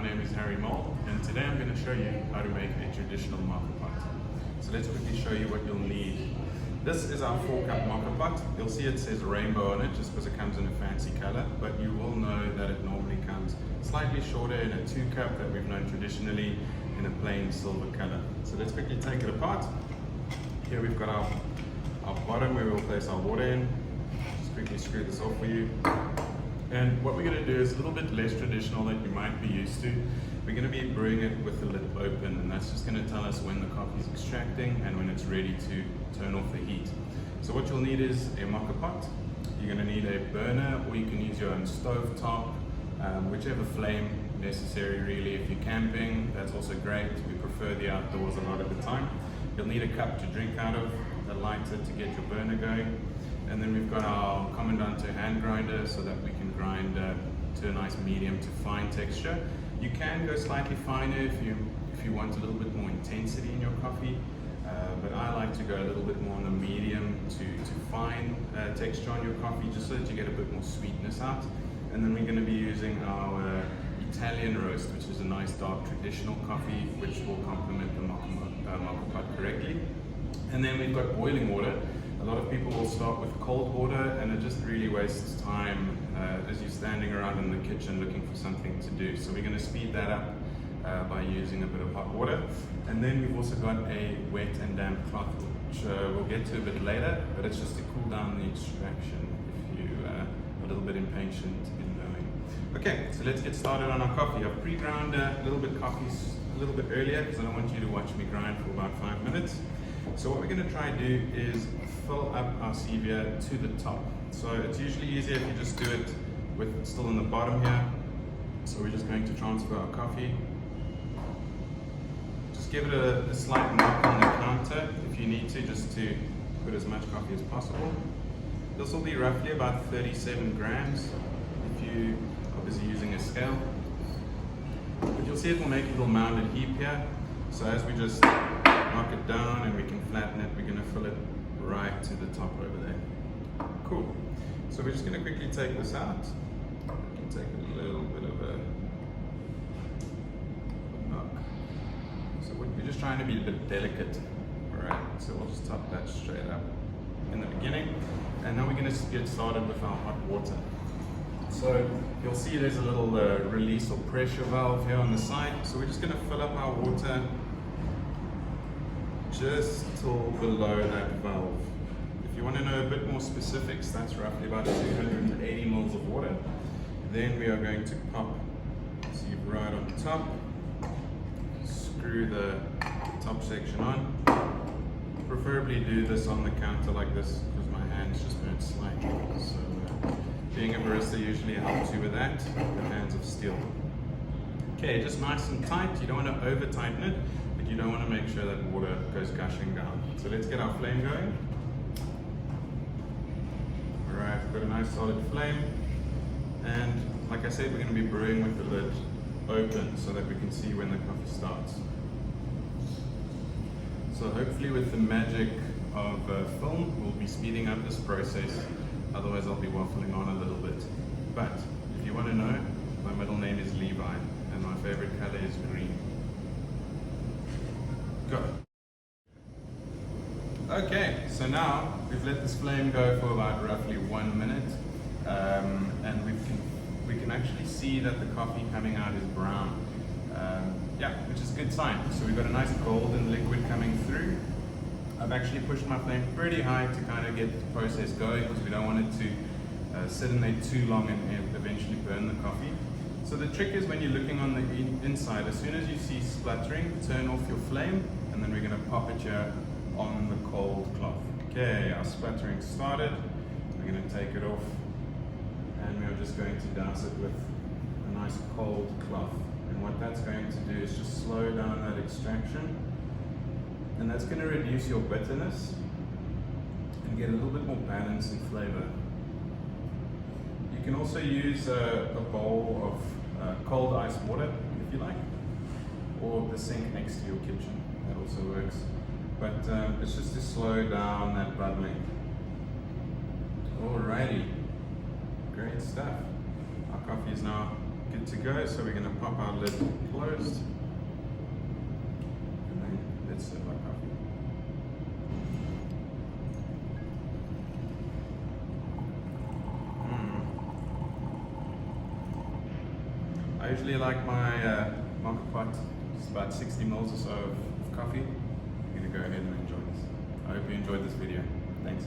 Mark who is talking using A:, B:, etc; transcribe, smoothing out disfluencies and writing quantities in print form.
A: name is Harry Mole, and today I'm going to show you how to make a traditional Moka Pot. So let's quickly show you what you'll need. This is our 4-cup Moka Pot. You'll see it says rainbow on it just because it comes in a fancy color, but you will know that it normally comes slightly shorter in a 2-cup that we've known traditionally in a plain silver color. So let's quickly take it apart. Here we've got our bottom where we'll place our water in. Just quickly screw this off for you. And what we're going to do is a little bit less traditional than you might be used to. We're going to be brewing it with the lid open, and that's just going to tell us when the coffee is extracting and when it's ready to turn off the heat. So what you'll need is a Moka Pot. You're going to need a burner, or you can use your own stove top, whichever flame necessary really. If you're camping, that's also great. We prefer the outdoors a lot of the time. You'll need a cup to drink out of, a lighter to get your burner going. And then we've got our Commandante hand grinder so that we can grind to a nice medium to fine texture. You can go slightly finer if you want a little bit more intensity in your coffee, but I like to go a little bit more on the medium to fine texture on your coffee, just so that you get a bit more sweetness out. And then we're going to be using our Italian roast, which is a nice dark traditional coffee which will complement the Moka Pot correctly. And then we've got boiling water. A lot of people will start with cold water, and it just really wastes time as you're standing around in the kitchen looking for something to do. So we're going to speed that up by using a bit of hot water. And then we've also got a wet and damp cloth, which we'll get to a bit later, but it's just to cool down the extraction if you're a little bit impatient in knowing. Okay, so let's get started on our coffee. I've pre-ground a little bit coffees a little bit earlier because I don't want you to watch me grind for about 5 minutes. So what we're going to try and do is fill up our stevia to the top. So it's usually easier if you just do it with still in the bottom here. So we're just going to transfer our coffee. Just give it a slight knock on the counter if you need to, just to put as much coffee as possible. This will be roughly about 37 grams if you are busy using a scale. But you'll see it will make a little mounded heap here. So as we just knock it down and we can flatten it, we're going to fill it right to the top over there. Cool. So we're just going to quickly take this out. We can take a little bit of a knock. So we're just trying to be a bit delicate. Alright, so we'll just top that straight up in the beginning. And now we're going to get started with our hot water. So you'll see there's a little release or pressure valve here on the side. So we're just going to fill up our water just till below that valve. If you want to know a bit more specifics, that's roughly about 280 mils of water. Then we are going to pop sieve right on top, screw the top section on. Preferably do this on the counter like this because my hands just burnt slightly. So being a barista usually helps you with that, with hands of steel. Okay, just nice and tight. You don't want to over tighten it, but you don't want to make sure that water goes gushing down. So let's get our flame going. Alright, we've got a nice solid flame. And like I said, we're going to be brewing with the lid open so that we can see when the coffee starts. So hopefully with the magic of film, we'll be speeding up this process. Otherwise I'll be waffling on a little bit. But if you want to know, my middle name is Levi and my favorite color is green. Go. Okay, so now we've let this flame go for about roughly 1 minute, and we can actually see that the coffee coming out is brown. Yeah, which is a good sign. So we've got a nice golden liquid coming through. I've actually pushed my flame pretty high to kind of get the process going because we don't want it to sit in there too long and eventually burn the coffee. So the trick is when you're looking on the inside, as soon as you see spluttering, turn off your flame, and then we're going to pop it here on the cold cloth. Okay, our spluttering started. We're going to take it off, and we're just going to douse it with a nice cold cloth. And what that's going to do is just slow down that extraction, and that's going to reduce your bitterness and get a little bit more balance in flavor. You can also use a bowl of cold ice water if you like, or the sink next to your kitchen. That also works. But it's just to slow down that bubbling. Alrighty, great stuff. Our coffee is now good good to go. So we're going to pop our lid closed. And then let's serve our coffee. I usually like my Moka Pot, it's about 60 mils or so of coffee. I'm going to go ahead and enjoy this. I hope you enjoyed this video. Thanks.